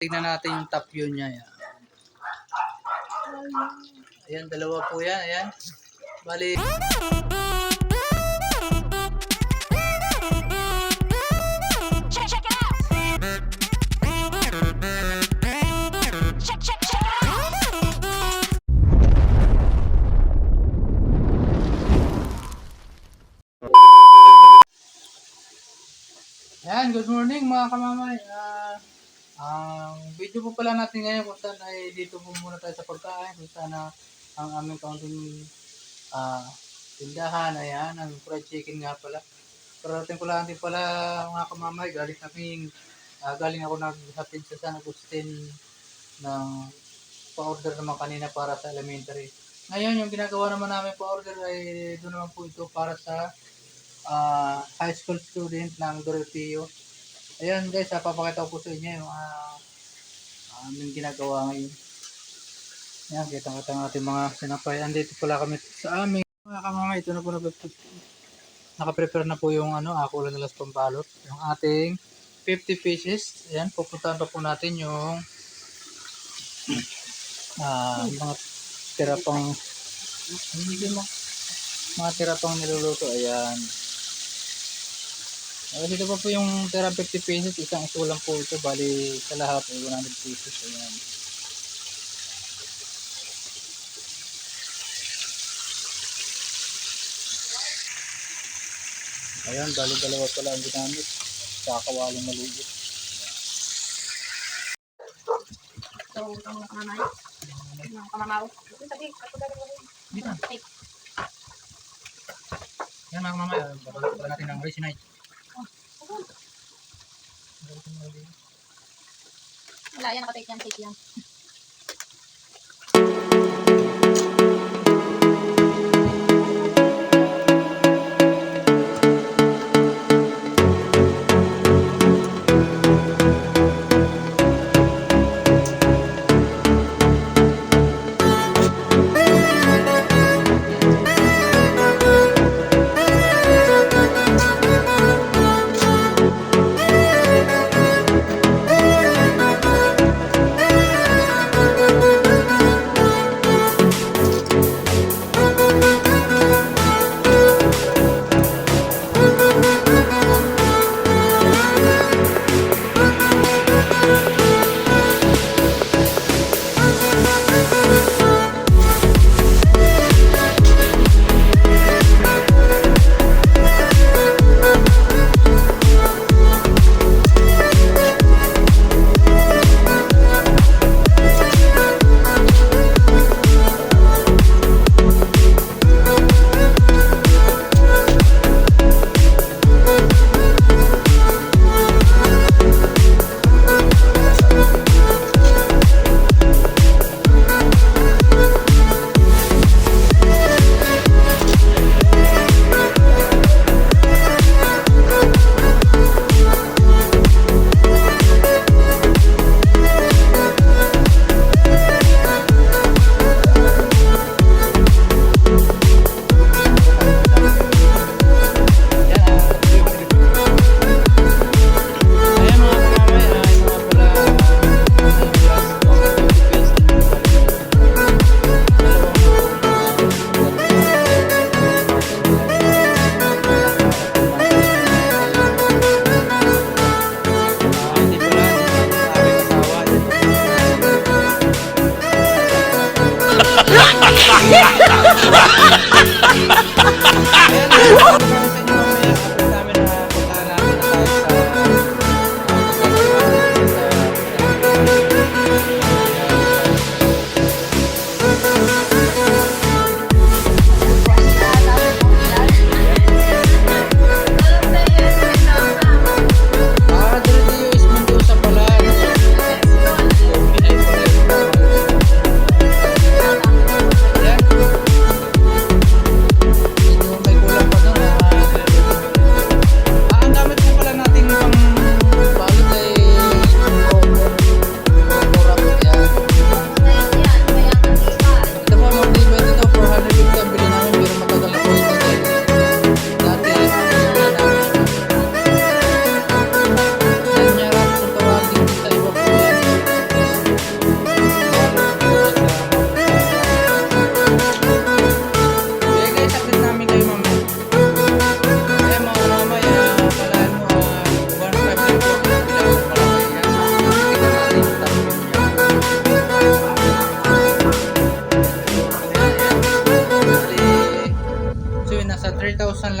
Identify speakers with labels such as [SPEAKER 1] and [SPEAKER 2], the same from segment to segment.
[SPEAKER 1] Tignan natin yung top view niya. Yan. Ayan, dalawa po yan. Ayan. Bali.
[SPEAKER 2] Check it out. Check it out.
[SPEAKER 1] Ayan, good morning mga kamamay. Ang video po pala natin ngayon kung saan ay dito po muna tayo sa pagkain. Kung saan ang aming kaunting tindahan. Ayan, ang fried chicken nga pala. Parating ko lang din pala mga kamamay. Galing ako naghatid sa San Agustin ng pa-order naman kanina para sa elementary. Ngayon, yung ginagawa naman namin pa-order ay doon naman po ito para sa high school student ng Doroteo. Ayan guys, papakita ko po sa inyo yung aming ginagawa ngayon. Ayan, kitang-kita ng ating mga sinapay. Andito pala kami sa amin. Mga kamamay, ito na po nakaprepare na po yung ako lang nalas pambalot. Yung ating 50 pieces. Ayan, pupuntahan pa po natin yung mga tira pang niluluto. Ayan. Dito pa po yung tira 50 pesos, isang iso lang po ito, bali sa lahat ay 100 pesos. Ayan. Ayan, bali dalawa pala ang ginamit, kakawaling maliit.
[SPEAKER 2] So, itong kamamay. Yung kamamaw.
[SPEAKER 1] Dito. Yan mga kamamay, babalot pala natin ng resinite.
[SPEAKER 2] Wala yan, nakatake yan, take yan.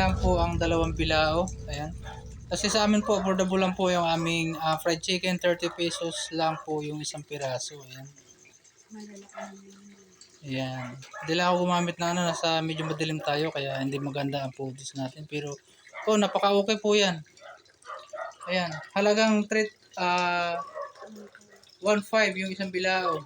[SPEAKER 1] lang po ang 2 bilao. Ayan. Kasi sa amin po, affordable lang po yung aming fried chicken. 30 pesos lang po yung isang piraso. Ayan. Ayan. Hindi lang ako gumamit na nasa medyo madilim tayo kaya hindi maganda ang photos natin. Pero, napaka-okay po yan. Ayan. Halagang 1.5 yung isang bilao.